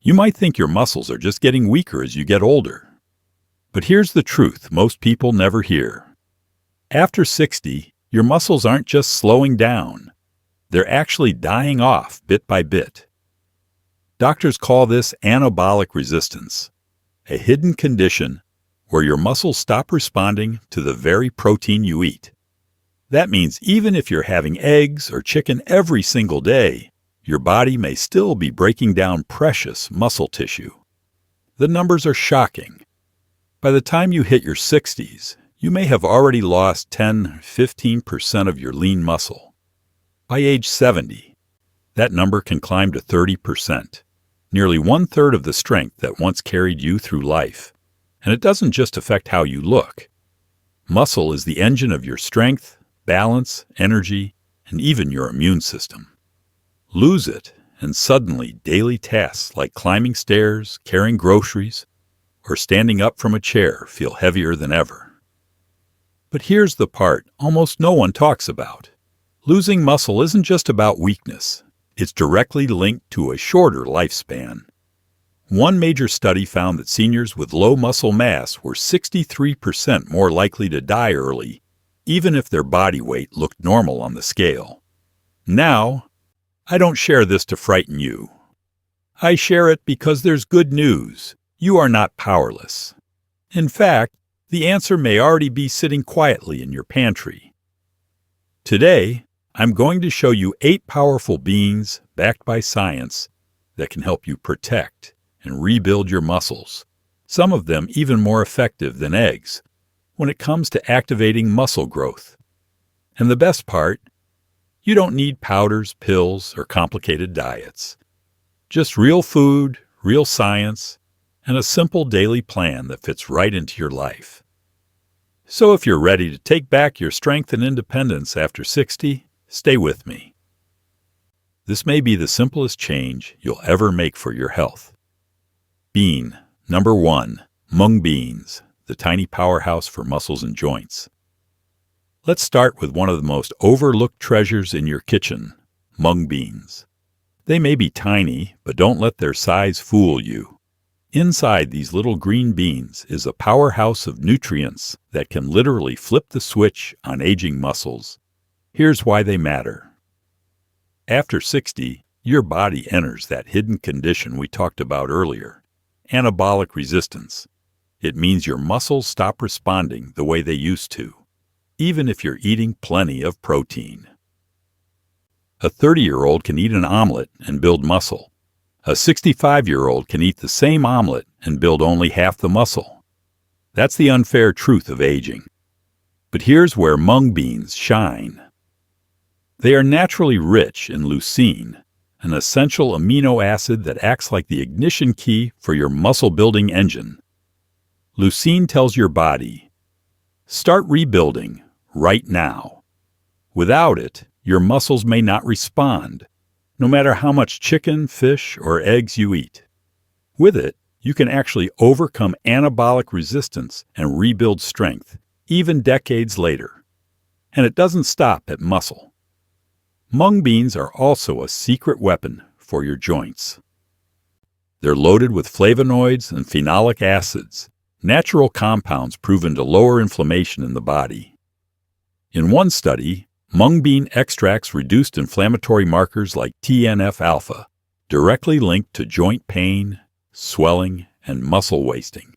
You might think your muscles are just getting weaker as you get older. But here's the truth most people never hear. After 60, your muscles aren't just slowing down. They're actually dying off bit by bit. Doctors call this anabolic resistance, a hidden condition where your muscles stop responding to the very protein you eat. That means even if you're having eggs or chicken every single day, your body may still be breaking down precious muscle tissue. The numbers are shocking. By the time you hit your 60s, you may have already lost 10–15% of your lean muscle. By age 70, that number can climb to 30%, nearly one-third of the strength that once carried you through life. And it doesn't just affect how you look. Muscle is the engine of your strength, balance, energy, and even your immune system. Lose it, and suddenly daily tasks like climbing stairs, carrying groceries, or standing up from a chair feel heavier than ever. But here's the part almost no one talks about. Losing muscle isn't just about weakness. It's directly linked to a shorter lifespan. One major study found that seniors with low muscle mass were 63% more likely to die early, even if their body weight looked normal on the scale. Now, I don't share this to frighten you. I share it because there's good news. You are not powerless. In fact, the answer may already be sitting quietly in your pantry. Today, I'm going to show you 8 powerful beans backed by science that can help you protect and rebuild your muscles, some of them even more effective than eggs, when it comes to activating muscle growth. And the best part, you don't need powders, pills, or complicated diets. Just real food, real science, and a simple daily plan that fits right into your life. So if you're ready to take back your strength and independence after 60, stay with me. This may be the simplest change you'll ever make for your health. Bean, number 1, mung beans, the tiny powerhouse for muscles and joints. Let's start with one of the most overlooked treasures in your kitchen, mung beans. They may be tiny, but don't let their size fool you. Inside these little green beans is a powerhouse of nutrients that can literally flip the switch on aging muscles. Here's why they matter. After 60, your body enters that hidden condition we talked about earlier, anabolic resistance. It means your muscles stop responding the way they used to, even if you're eating plenty of protein. A 30-year-old can eat an omelet and build muscle. A 65-year-old can eat the same omelet and build only half the muscle. That's the unfair truth of aging. But here's where mung beans shine. They are naturally rich in leucine, an essential amino acid that acts like the ignition key for your muscle-building engine. Leucine tells your body, start rebuilding right now. Without it, your muscles may not respond, no matter how much chicken, fish, or eggs you eat. With it, you can actually overcome anabolic resistance and rebuild strength, even decades later. And it doesn't stop at muscle. Mung beans are also a secret weapon for your joints. They're loaded with flavonoids and phenolic acids, natural compounds proven to lower inflammation in the body. In one study, mung bean extracts reduced inflammatory markers like TNF-alpha, directly linked to joint pain, swelling, and muscle wasting.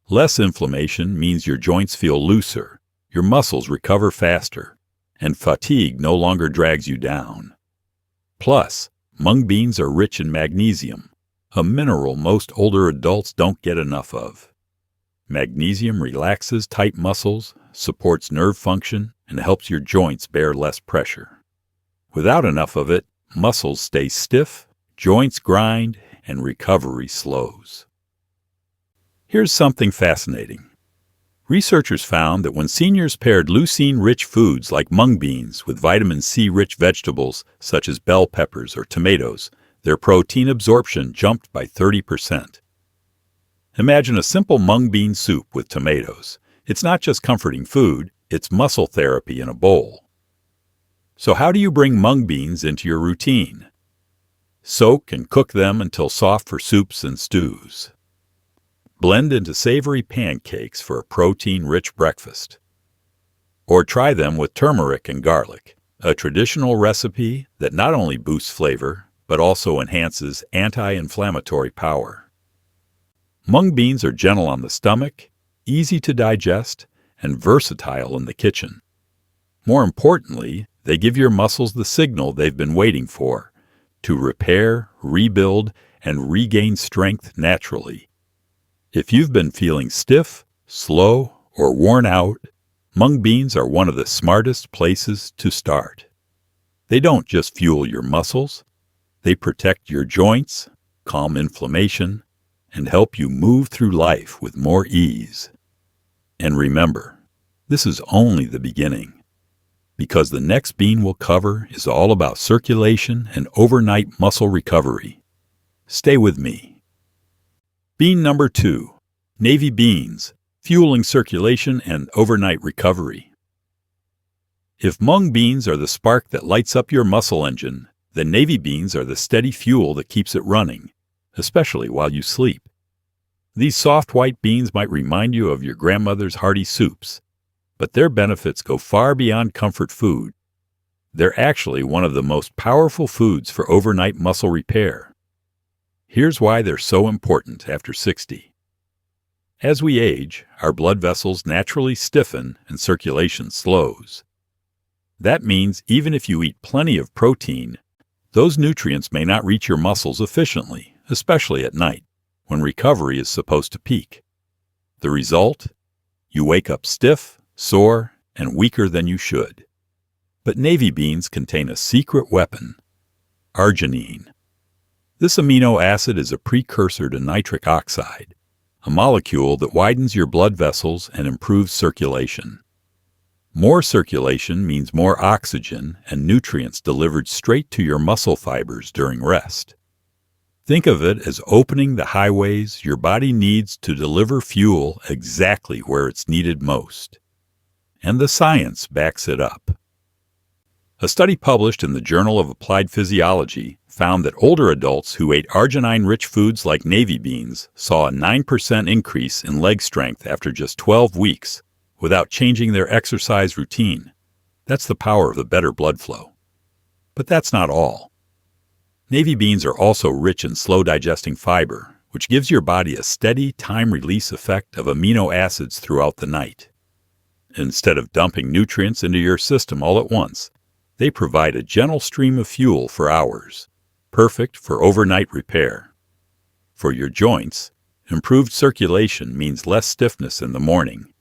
Less inflammation means your joints feel looser, your muscles recover faster, and fatigue no longer drags you down. Plus, mung beans are rich in magnesium, a mineral most older adults don't get enough of. Magnesium relaxes tight muscles, supports nerve function, and helps your joints bear less pressure. Without enough of it, muscles stay stiff, joints grind, and recovery slows. Here's something fascinating. Researchers found that when seniors paired leucine-rich foods like mung beans with vitamin C-rich vegetables such as bell peppers or tomatoes, their protein absorption jumped by 30%. Imagine a simple mung bean soup with tomatoes. It's not just comforting food, it's muscle therapy in a bowl. So how do you bring mung beans into your routine? Soak and cook them until soft for soups and stews. Blend into savory pancakes for a protein-rich breakfast. Or try them with turmeric and garlic, a traditional recipe that not only boosts flavor, but also enhances anti-inflammatory power. Mung beans are gentle on the stomach, easy to digest, and versatile in the kitchen. More importantly, they give your muscles the signal they've been waiting for, to repair, rebuild, and regain strength naturally. If you've been feeling stiff, slow, or worn out, mung beans are one of the smartest places to start. They don't just fuel your muscles, they protect your joints, calm inflammation, and help you move through life with more ease. And remember, this is only the beginning, because the next bean we'll cover is all about circulation and overnight muscle recovery. Stay with me. Bean number 2, navy beans, fueling circulation and overnight recovery. If mung beans are the spark that lights up your muscle engine, then navy beans are the steady fuel that keeps it running, especially while you sleep. These soft white beans might remind you of your grandmother's hearty soups, but their benefits go far beyond comfort food. They're actually one of the most powerful foods for overnight muscle repair. Here's why they're so important after 60. As we age, our blood vessels naturally stiffen and circulation slows. That means even if you eat plenty of protein, those nutrients may not reach your muscles efficiently, especially at night, when recovery is supposed to peak. The result? You wake up stiff, sore, and weaker than you should. But navy beans contain a secret weapon, arginine. This amino acid is a precursor to nitric oxide, a molecule that widens your blood vessels and improves circulation. More circulation means more oxygen and nutrients delivered straight to your muscle fibers during rest. Think of it as opening the highways your body needs to deliver fuel exactly where it's needed most. And the science backs it up. A study published in the Journal of Applied Physiology found that older adults who ate arginine-rich foods like navy beans saw a 9% increase in leg strength after just 12 weeks without changing their exercise routine. That's the power of the better blood flow. But that's not all. Navy beans are also rich in slow-digesting fiber, which gives your body a steady time-release effect of amino acids throughout the night. Instead of dumping nutrients into your system all at once, they provide a gentle stream of fuel for hours, perfect for overnight repair. For your joints, improved circulation means less stiffness in the morning,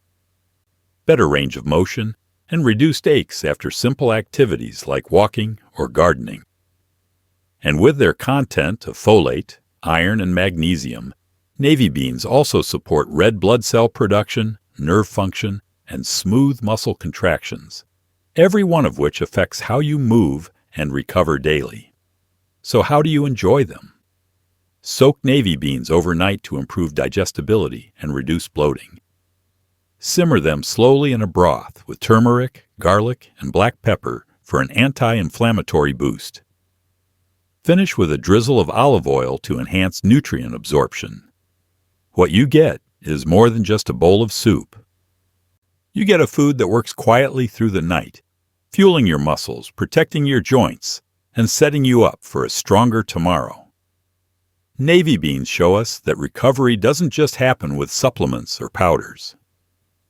better range of motion, and reduced aches after simple activities like walking or gardening. And with their content of folate, iron, and magnesium, navy beans also support red blood cell production, nerve function, and smooth muscle contractions, every one of which affects how you move and recover daily. So how do you enjoy them? Soak navy beans overnight to improve digestibility and reduce bloating. Simmer them slowly in a broth with turmeric, garlic, and black pepper for an anti-inflammatory boost. Finish with a drizzle of olive oil to enhance nutrient absorption. What you get is more than just a bowl of soup. You get a food that works quietly through the night, fueling your muscles, protecting your joints, and setting you up for a stronger tomorrow. Navy beans show us that recovery doesn't just happen with supplements or powders.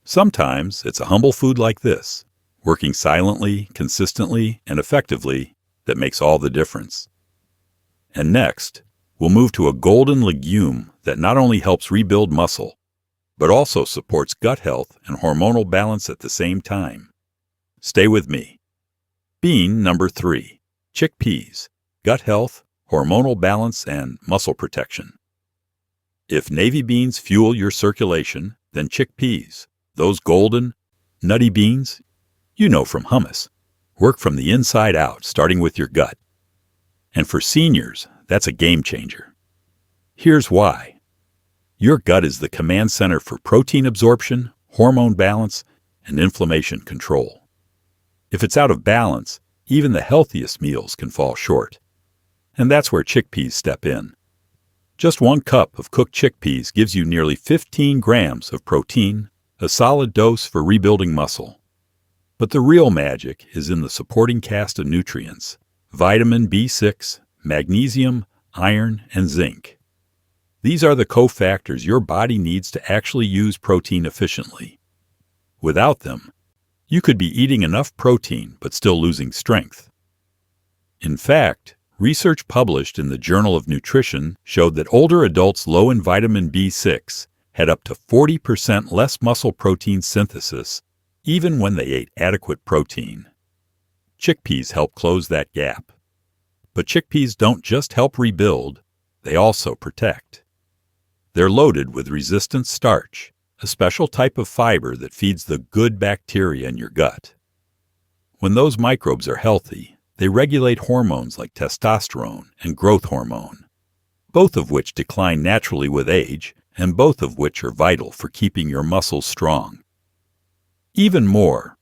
Sometimes it's a humble food like this, working silently, consistently, and effectively, that makes all the difference. And next, we'll move to a golden legume that not only helps rebuild muscle, but also supports gut health and hormonal balance at the same time. Stay with me. Bean number 3, chickpeas, gut health, hormonal balance, and muscle protection. If navy beans fuel your circulation, then chickpeas, those golden, nutty beans, you know from hummus, work from the inside out, starting with your gut. And for seniors, that's a game changer. Here's why. Your gut is the command center for protein absorption, hormone balance, and inflammation control. If it's out of balance, even the healthiest meals can fall short. And that's where chickpeas step in. Just 1 cup of cooked chickpeas gives you nearly 15 grams of protein, a solid dose for rebuilding muscle. But the real magic is in the supporting cast of nutrients: vitamin B6, magnesium, iron, and zinc. These are the cofactors your body needs to actually use protein efficiently. Without them, you could be eating enough protein but still losing strength. In fact, research published in the Journal of Nutrition showed that older adults low in vitamin B6 had up to 40% less muscle protein synthesis even when they ate adequate protein. Chickpeas help close that gap. But chickpeas don't just help rebuild, they also protect. They're loaded with resistant starch, a special type of fiber that feeds the good bacteria in your gut. When those microbes are healthy, they regulate hormones like testosterone and growth hormone, both of which decline naturally with age, and both of which are vital for keeping your muscles strong. Even more,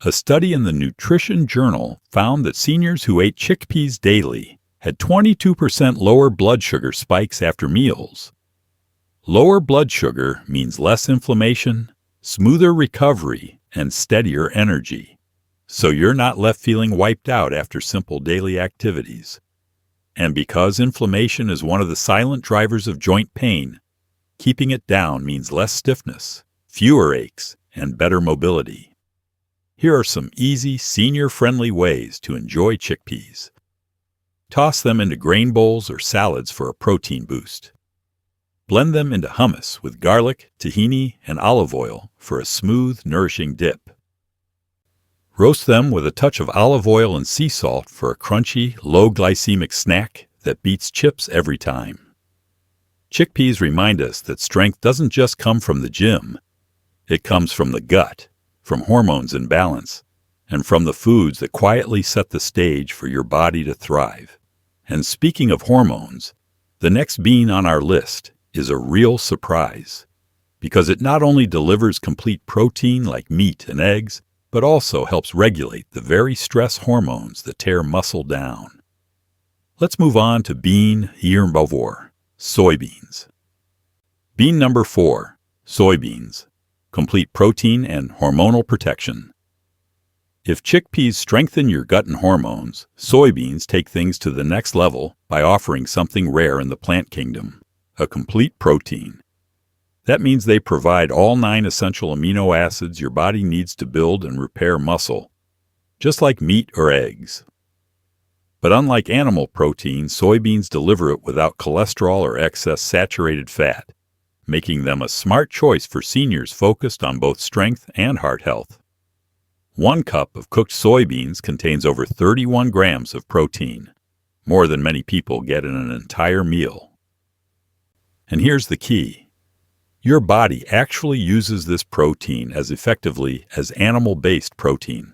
a study in the Nutrition Journal found that seniors who ate chickpeas daily had 22% lower blood sugar spikes after meals. Lower blood sugar means less inflammation, smoother recovery, and steadier energy, so you're not left feeling wiped out after simple daily activities. And because inflammation is one of the silent drivers of joint pain, keeping it down means less stiffness, fewer aches, and better mobility. Here are some easy, senior-friendly ways to enjoy chickpeas. Toss them into grain bowls or salads for a protein boost. Blend them into hummus with garlic, tahini, and olive oil for a smooth, nourishing dip. Roast them with a touch of olive oil and sea salt for a crunchy, low-glycemic snack that beats chips every time. Chickpeas remind us that strength doesn't just come from the gym. It comes from the gut, from hormones in balance, and from the foods that quietly set the stage for your body to thrive. And speaking of hormones, the next bean on our list is a real surprise, because it not only delivers complete protein like meat and eggs, but also helps regulate the very stress hormones that tear muscle down. Let's move on to bean herbivore, soybeans. Bean number 4, soybeans. Complete protein and hormonal protection. If chickpeas strengthen your gut and hormones, soybeans take things to the next level by offering something rare in the plant kingdom: a complete protein. That means they provide all 9 essential amino acids your body needs to build and repair muscle, just like meat or eggs. But unlike animal protein, soybeans deliver it without cholesterol or excess saturated fat, making them a smart choice for seniors focused on both strength and heart health. 1 cup of cooked soybeans contains over 31 grams of protein, more than many people get in an entire meal. And here's the key: your body actually uses this protein as effectively as animal-based protein.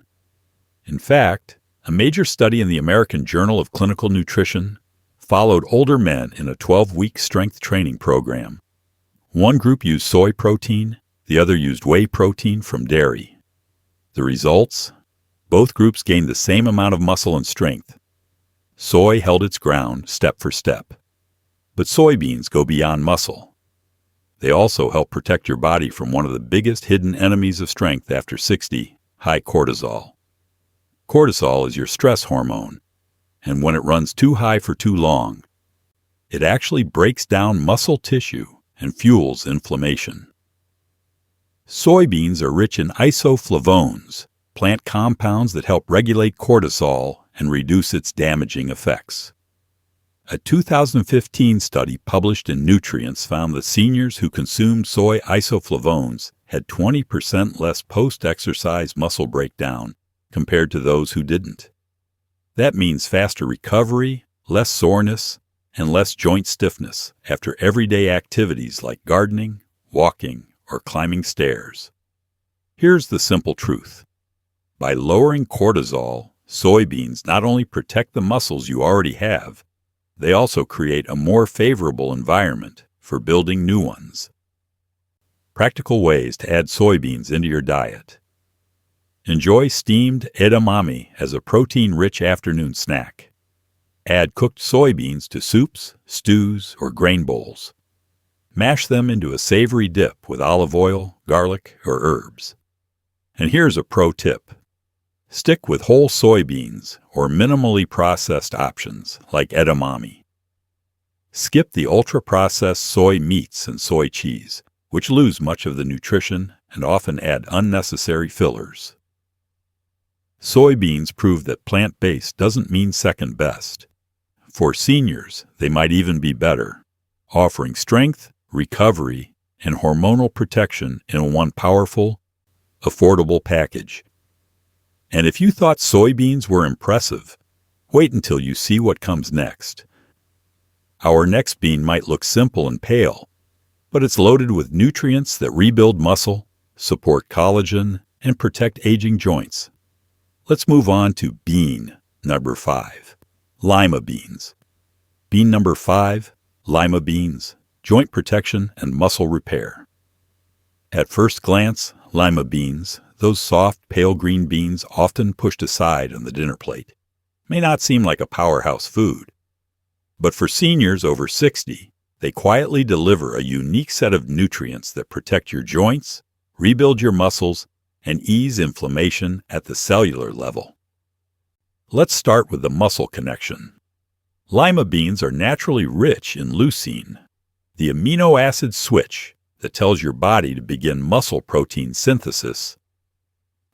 In fact, a major study in the American Journal of Clinical Nutrition followed older men in a 12-week strength training program. One group used soy protein, the other used whey protein from dairy. The results? Both groups gained the same amount of muscle and strength. Soy held its ground step for step. But soybeans go beyond muscle. They also help protect your body from one of the biggest hidden enemies of strength after 60, high cortisol. Cortisol is your stress hormone, and when it runs too high for too long, it actually breaks down muscle tissue and fuels inflammation. Soybeans are rich in isoflavones, plant compounds that help regulate cortisol and reduce its damaging effects. A 2015 study published in Nutrients found that seniors who consumed soy isoflavones had 20% less post-exercise muscle breakdown compared to those who didn't. That means faster recovery, less soreness, and less joint stiffness after everyday activities like gardening, walking, or climbing stairs. Here's the simple truth. By lowering cortisol, soybeans not only protect the muscles you already have, they also create a more favorable environment for building new ones. Practical ways to add soybeans into your diet. Enjoy steamed edamame as a protein-rich afternoon snack. Add cooked soybeans to soups, stews, or grain bowls. Mash them into a savory dip with olive oil, garlic, or herbs. And here's a pro tip. Stick with whole soybeans or minimally processed options like edamame. Skip the ultra-processed soy meats and soy cheese, which lose much of the nutrition and often add unnecessary fillers. Soybeans prove that plant-based doesn't mean second best. For seniors, they might even be better, offering strength, recovery, and hormonal protection in one powerful, affordable package. And if you thought soybeans were impressive, wait until you see what comes next. Our next bean might look simple and pale, but it's loaded with nutrients that rebuild muscle, support collagen, and protect aging joints. Let's move on to bean number 5, lima beans. Bean number 5, lima beans, joint protection and muscle repair. At first glance, lima beans, those soft, pale green beans often pushed aside on the dinner plate, may not seem like a powerhouse food. But for seniors over 60, they quietly deliver a unique set of nutrients that protect your joints, rebuild your muscles, and ease inflammation at the cellular level. Let's start with the muscle connection. Lima beans are naturally rich in leucine, the amino acid switch that tells your body to begin muscle protein synthesis.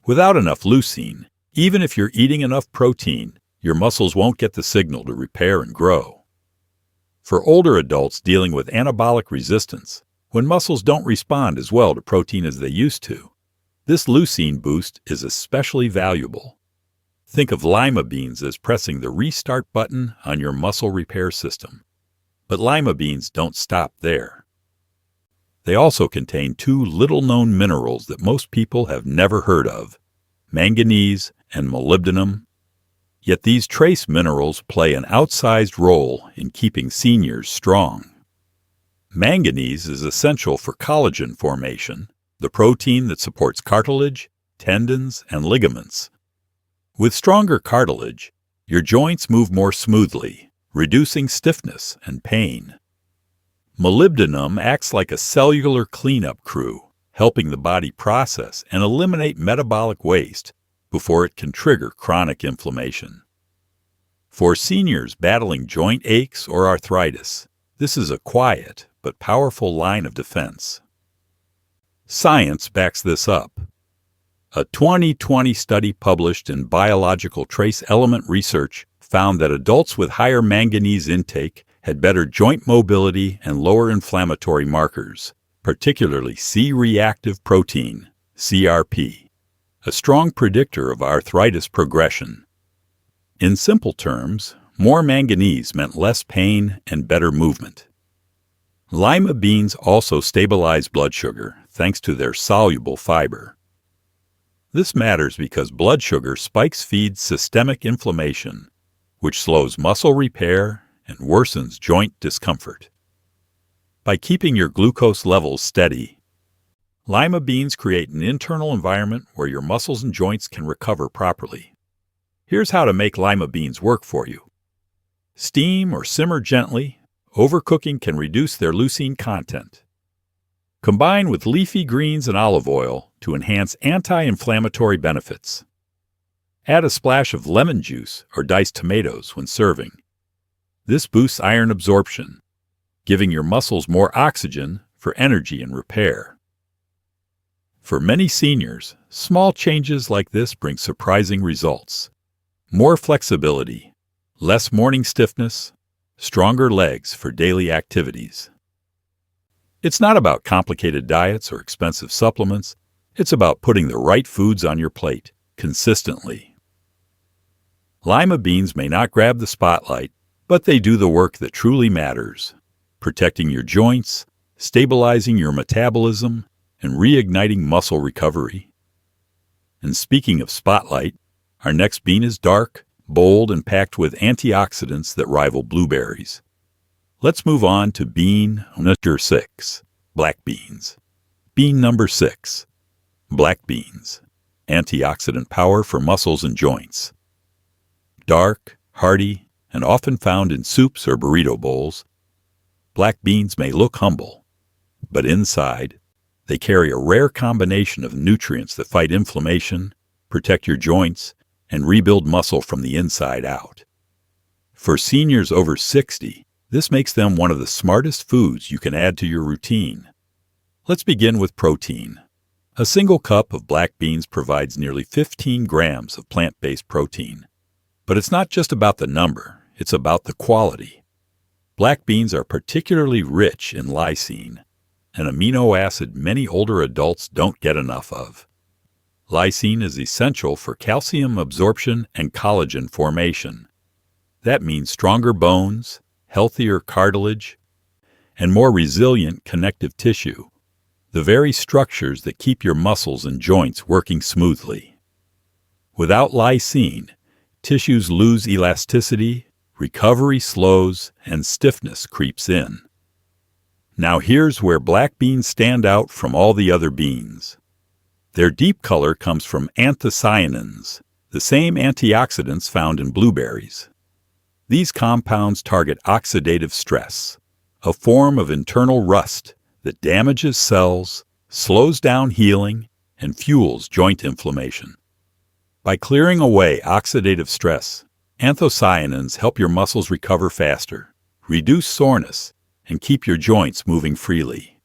Without enough leucine, even if you're eating enough protein, your muscles won't get the signal to repair and grow. For older adults dealing with anabolic resistance, when muscles don't respond as well to protein as they used to, this leucine boost is especially valuable. Think of lima beans as pressing the restart button on your muscle repair system. But lima beans don't stop there. They also contain 2 little-known minerals that most people have never heard of, manganese and molybdenum. Yet these trace minerals play an outsized role in keeping seniors strong. Manganese is essential for collagen formation, the protein that supports cartilage, tendons, and ligaments. With stronger cartilage, your joints move more smoothly, reducing stiffness and pain. Molybdenum acts like a cellular cleanup crew, helping the body process and eliminate metabolic waste before it can trigger chronic inflammation. For seniors battling joint aches or arthritis, this is a quiet but powerful line of defense. Science backs this up. A 2020 study published in Biological Trace Element Research found that adults with higher manganese intake had better joint mobility and lower inflammatory markers, particularly C-reactive protein, CRP, a strong predictor of arthritis progression. In simple terms, more manganese meant less pain and better movement. Lima beans also stabilize blood sugar thanks to their soluble fiber. This matters because blood sugar spikes feed systemic inflammation, which slows muscle repair and worsens joint discomfort. By keeping your glucose levels steady, lima beans create an internal environment where your muscles and joints can recover properly. Here's how to make lima beans work for you. Steam or simmer gently. Overcooking can reduce their leucine content. Combine with leafy greens and olive oil to enhance anti-inflammatory benefits. Add a splash of lemon juice or diced tomatoes when serving. This boosts iron absorption, giving your muscles more oxygen for energy and repair. For many seniors, small changes like this bring surprising results. More flexibility, less morning stiffness, stronger legs for daily activities. It's not about complicated diets or expensive supplements. It's about putting the right foods on your plate consistently. Lima beans may not grab the spotlight, but they do the work that truly matters, protecting your joints, stabilizing your metabolism, and reigniting muscle recovery. And speaking of spotlight, our next bean is dark, bold, and packed with antioxidants that rival blueberries. Let's move on to bean number 6, black beans. Bean number 6, black beans. Antioxidant power for muscles and joints. Dark, hearty, and often found in soups or burrito bowls, black beans may look humble, but inside, they carry a rare combination of nutrients that fight inflammation, protect your joints, and rebuild muscle from the inside out. For seniors over 60, this makes them one of the smartest foods you can add to your routine. Let's begin with protein. A single cup of black beans provides nearly 15 grams of plant-based protein. But it's not just about the number, it's about the quality. Black beans are particularly rich in lysine, an amino acid many older adults don't get enough of. Lysine is essential for calcium absorption and collagen formation. That means stronger bones, healthier cartilage, and more resilient connective tissue, the very structures that keep your muscles and joints working smoothly. Without lysine, tissues lose elasticity, recovery slows, and stiffness creeps in. Now here's where black beans stand out from all the other beans. Their deep color comes from anthocyanins, the same antioxidants found in blueberries. These compounds target oxidative stress, a form of internal rust that damages cells, slows down healing, and fuels joint inflammation. By clearing away oxidative stress, anthocyanins help your muscles recover faster, reduce soreness, and keep your joints moving freely.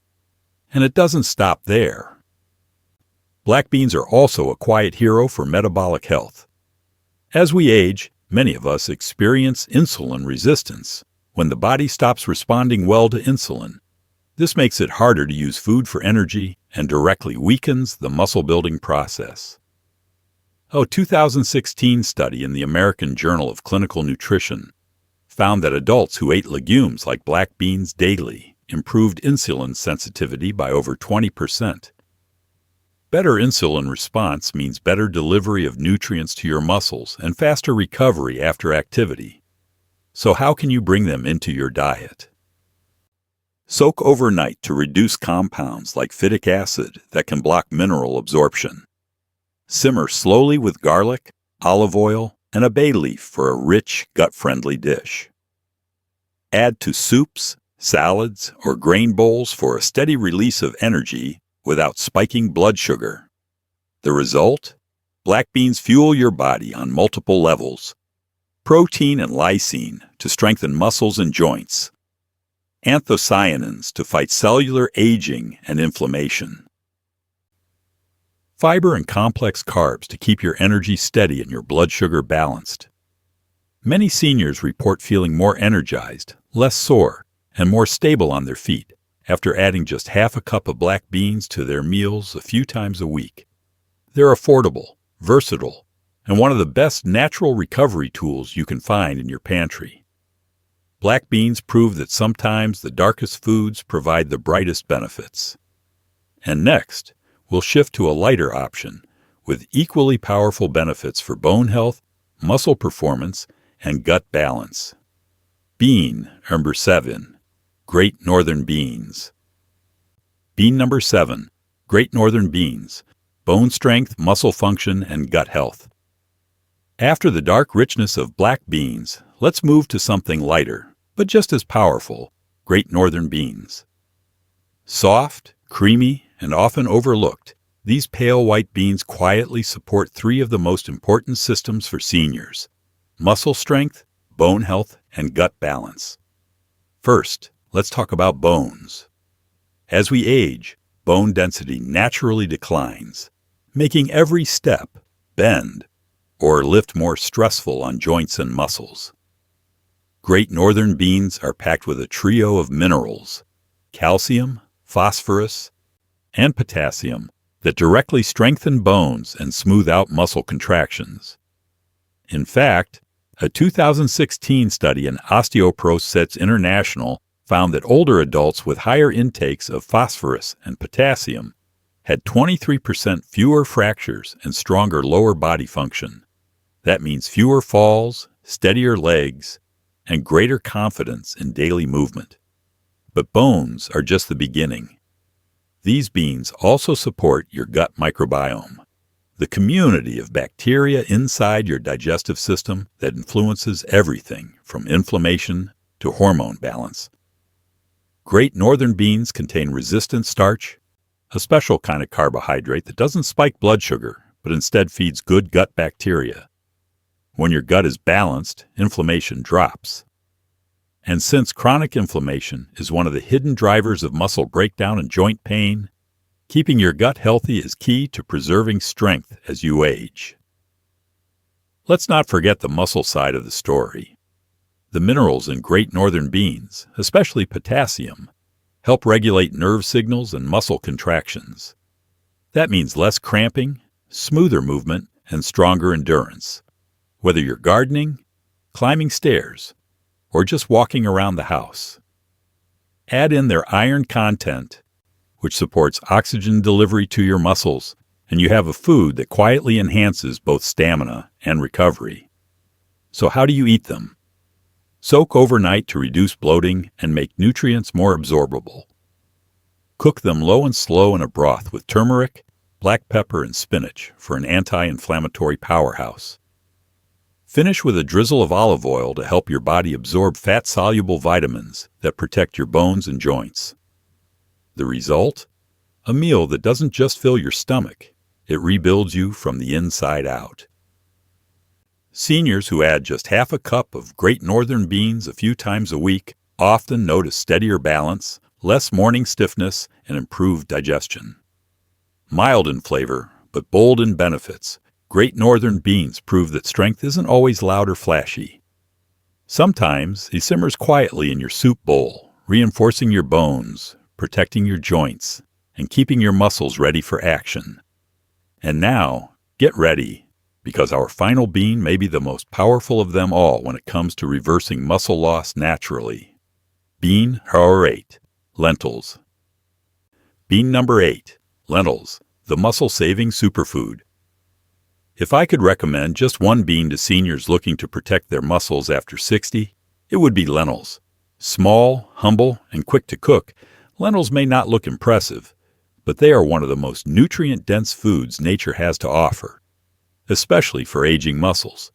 And it doesn't stop there. Black beans are also a quiet hero for metabolic health. As we age, many of us experience insulin resistance when the body stops responding well to insulin. This makes it harder to use food for energy and directly weakens the muscle-building process. A 2016 study in the American Journal of Clinical Nutrition found that adults who ate legumes like black beans daily improved insulin sensitivity by over 20%. Better insulin response means better delivery of nutrients to your muscles and faster recovery after activity. So how can you bring them into your diet? Soak overnight to reduce compounds like phytic acid that can block mineral absorption. Simmer slowly with garlic, olive oil, and a bay leaf for a rich, gut-friendly dish. Add to soups, salads, or grain bowls for a steady release of energy without spiking blood sugar. The result? Black beans fuel your body on multiple levels. Protein and lysine to strengthen muscles and joints. Anthocyanins to fight cellular aging and inflammation. Fiber and complex carbs to keep your energy steady and your blood sugar balanced. Many seniors report feeling more energized, less sore, and more stable on their feet after adding just half a cup of black beans to their meals a few times a week. They're affordable, versatile, and one of the best natural recovery tools you can find in your pantry. Black beans prove that sometimes the darkest foods provide the brightest benefits. And next, we'll shift to a lighter option with equally powerful benefits for bone health, muscle performance, and gut balance. Bean number 7. Great Northern Beans. Bean number 7. Great Northern Beans. Bone strength, muscle function, and gut health. After the dark richness of black beans, let's move to something lighter, but just as powerful, Great Northern Beans. Soft, creamy, and often overlooked, these pale white beans quietly support 3 of the most important systems for seniors: muscle strength, bone health, and gut balance. First, let's talk about bones. As we age, bone density naturally declines, making every step, bend, or lift more stressful on joints and muscles. Great Northern Beans are packed with a trio of minerals, calcium, phosphorus, and potassium, that directly strengthen bones and smooth out muscle contractions. In fact, a 2016 study in Osteoporosis International found that older adults with higher intakes of phosphorus and potassium had 23% fewer fractures and stronger lower body function. That means fewer falls, steadier legs, and greater confidence in daily movement. But bones are just the beginning. These beans also support your gut microbiome. the community of bacteria inside your digestive system that influences everything from inflammation to hormone balance. Great northern beans contain resistant starch, a special kind of carbohydrate that doesn't spike blood sugar, but instead feeds good gut bacteria. When your gut is balanced, inflammation drops. And since chronic inflammation is one of the hidden drivers of muscle breakdown and joint pain, keeping your gut healthy is key to preserving strength as you age. Let's not forget the muscle side of the story. The minerals in great northern beans, especially potassium, help regulate nerve signals and muscle contractions. That means less cramping, smoother movement, and stronger endurance. Whether you're gardening, climbing stairs, or just walking around the house. Add in their iron content, which supports oxygen delivery to your muscles, and you have a food that quietly enhances both stamina and recovery. So how do you eat them? Soak overnight to reduce bloating and make nutrients more absorbable. Cook them low and slow in a broth with turmeric, black pepper, and spinach for an anti-inflammatory powerhouse. Finish with a drizzle of olive oil to help your body absorb fat-soluble vitamins that protect your bones and joints. The result? A meal that doesn't just fill your stomach, it rebuilds you from the inside out. Seniors who add just half a cup of great northern beans a few times a week often notice steadier balance, less morning stiffness, and improved digestion. Mild in flavor, but bold in benefits, great northern beans prove that strength isn't always loud or flashy. Sometimes it simmers quietly in your soup bowl, reinforcing your bones, protecting your joints, and keeping your muscles ready for action. And now, get ready, because our final bean may be the most powerful of them all when it comes to reversing muscle loss naturally. Bean number 8, lentils. Bean number 8, lentils, the muscle-saving superfood. If I could recommend just one bean to seniors looking to protect their muscles after 60, it would be lentils. Small, humble, and quick to cook, lentils may not look impressive, but they are one of the most nutrient-dense foods nature has to offer, especially for aging muscles.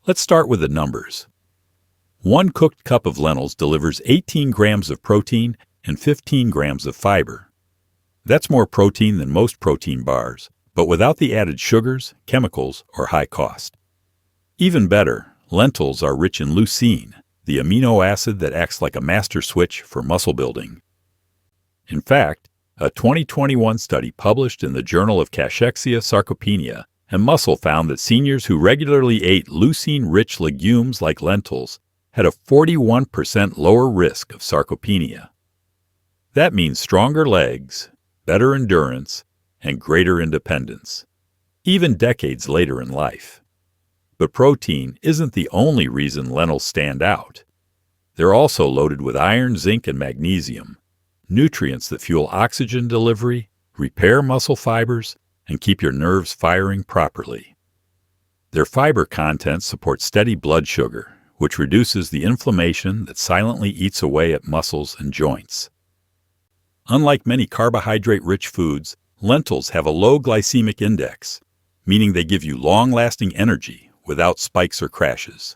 Let's start with the numbers. 1 cooked cup of lentils delivers 18 grams of protein and 15 grams of fiber. That's more protein than most protein bars, but without the added sugars, chemicals, or high cost. Even better, lentils are rich in leucine, the amino acid that acts like a master switch for muscle building. In fact, a 2021 study published in the Journal of Cachexia Sarcopenia and Muscle found that seniors who regularly ate leucine-rich legumes like lentils had a 41% lower risk of sarcopenia. That means stronger legs, better endurance, and greater independence, even decades later in life. But protein isn't the only reason lentils stand out. They're also loaded with iron, zinc, and magnesium, nutrients that fuel oxygen delivery, repair muscle fibers, and keep your nerves firing properly. Their fiber content supports steady blood sugar, which reduces the inflammation that silently eats away at muscles and joints. Unlike many carbohydrate-rich foods, lentils have a low glycemic index, meaning they give you long-lasting energy without spikes or crashes.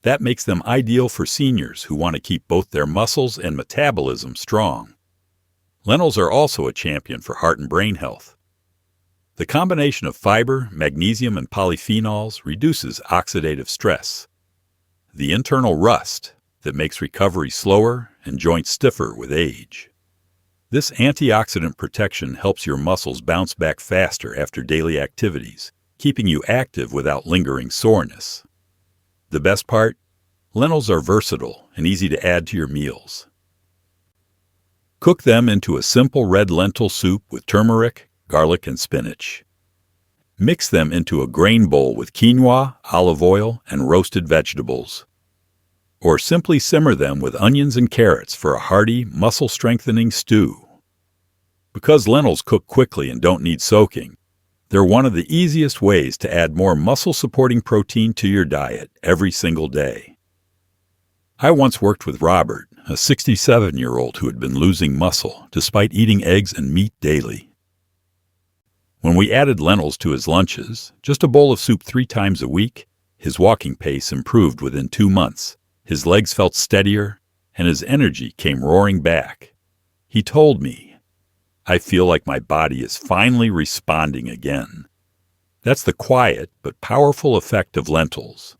That makes them ideal for seniors who want to keep both their muscles and metabolism strong. Lentils are also a champion for heart and brain health. The combination of fiber, magnesium, and polyphenols reduces oxidative stress, the internal rust that makes recovery slower and joints stiffer with age. This antioxidant protection helps your muscles bounce back faster after daily activities, keeping you active without lingering soreness. The best part? Lentils are versatile and easy to add to your meals. Cook them into a simple red lentil soup with turmeric, garlic, and spinach. Mix them into a grain bowl with quinoa, olive oil, and roasted vegetables. Or simply simmer them with onions and carrots for a hearty, muscle-strengthening stew. Because lentils cook quickly and don't need soaking, they're one of the easiest ways to add more muscle-supporting protein to your diet every single day. I once worked with Robert, a 67-year-old who had been losing muscle despite eating eggs and meat daily. When we added lentils to his lunches, just a bowl of soup 3 times a week, his walking pace improved within 2 months. His legs felt steadier, and his energy came roaring back. He told me, "I feel like my body is finally responding again." That's the quiet but powerful effect of lentils.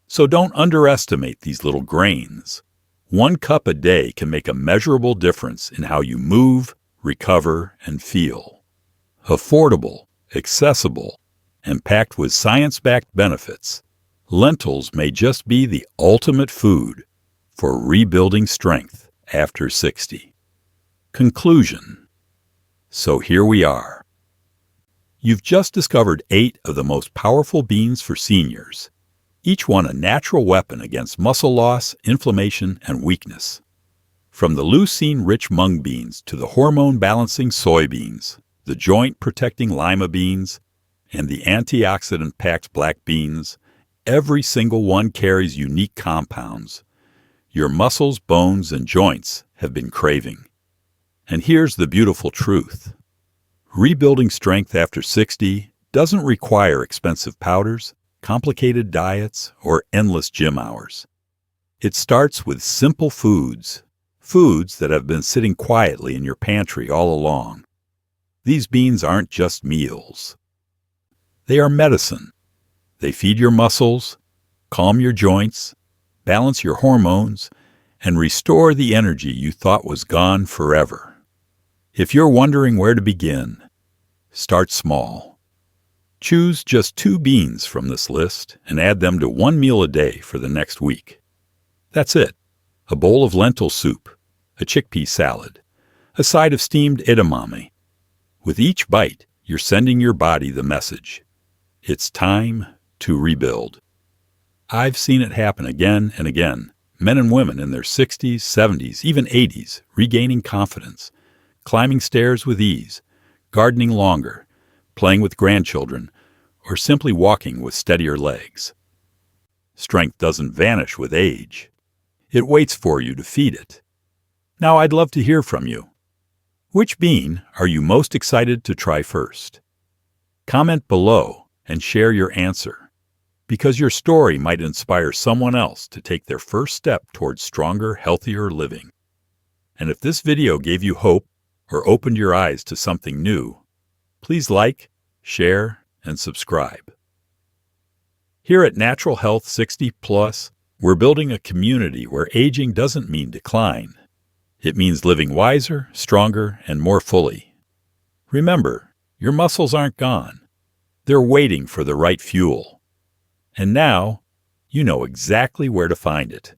So don't underestimate these little grains. 1 cup a day can make a measurable difference in how you move, recover, and feel. Affordable, accessible, and packed with science-backed benefits, lentils may just be the ultimate food for rebuilding strength after 60. Conclusion. So here we are. You've just discovered 8 of the most powerful beans for seniors, each one a natural weapon against muscle loss, inflammation, and weakness. From the leucine-rich mung beans to the hormone-balancing soybeans, the joint-protecting lima beans, and the antioxidant-packed black beans, every single one carries unique compounds your muscles, bones, and joints have been craving. And here's the beautiful truth. Rebuilding strength after 60 doesn't require expensive powders, complicated diets, or endless gym hours. It starts with simple foods that have been sitting quietly in your pantry all along. These beans aren't just meals. They are medicine. They feed your muscles, calm your joints, balance your hormones, and restore the energy you thought was gone forever. If you're wondering where to begin, start small. Choose just 2 beans from this list and add them to 1 meal a day for the next week. That's it. A bowl of lentil soup, a chickpea salad, a side of steamed edamame. With each bite, you're sending your body the message. It's time to rebuild. I've seen it happen again and again. Men and women in their 60s, 70s, even 80s, regaining confidence, climbing stairs with ease, gardening longer, playing with grandchildren, or simply walking with steadier legs. Strength doesn't vanish with age. It waits for you to feed it. Now I'd love to hear from you. Which bean are you most excited to try first? Comment below and share your answer, because your story might inspire someone else to take their first step towards stronger, healthier living. And if this video gave you hope or opened your eyes to something new, please like, share, and subscribe. Here at Natural Health 60 Plus, we're building a community where aging doesn't mean decline. It means living wiser, stronger, and more fully. Remember, your muscles aren't gone. They're waiting for the right fuel. And now, you know exactly where to find it.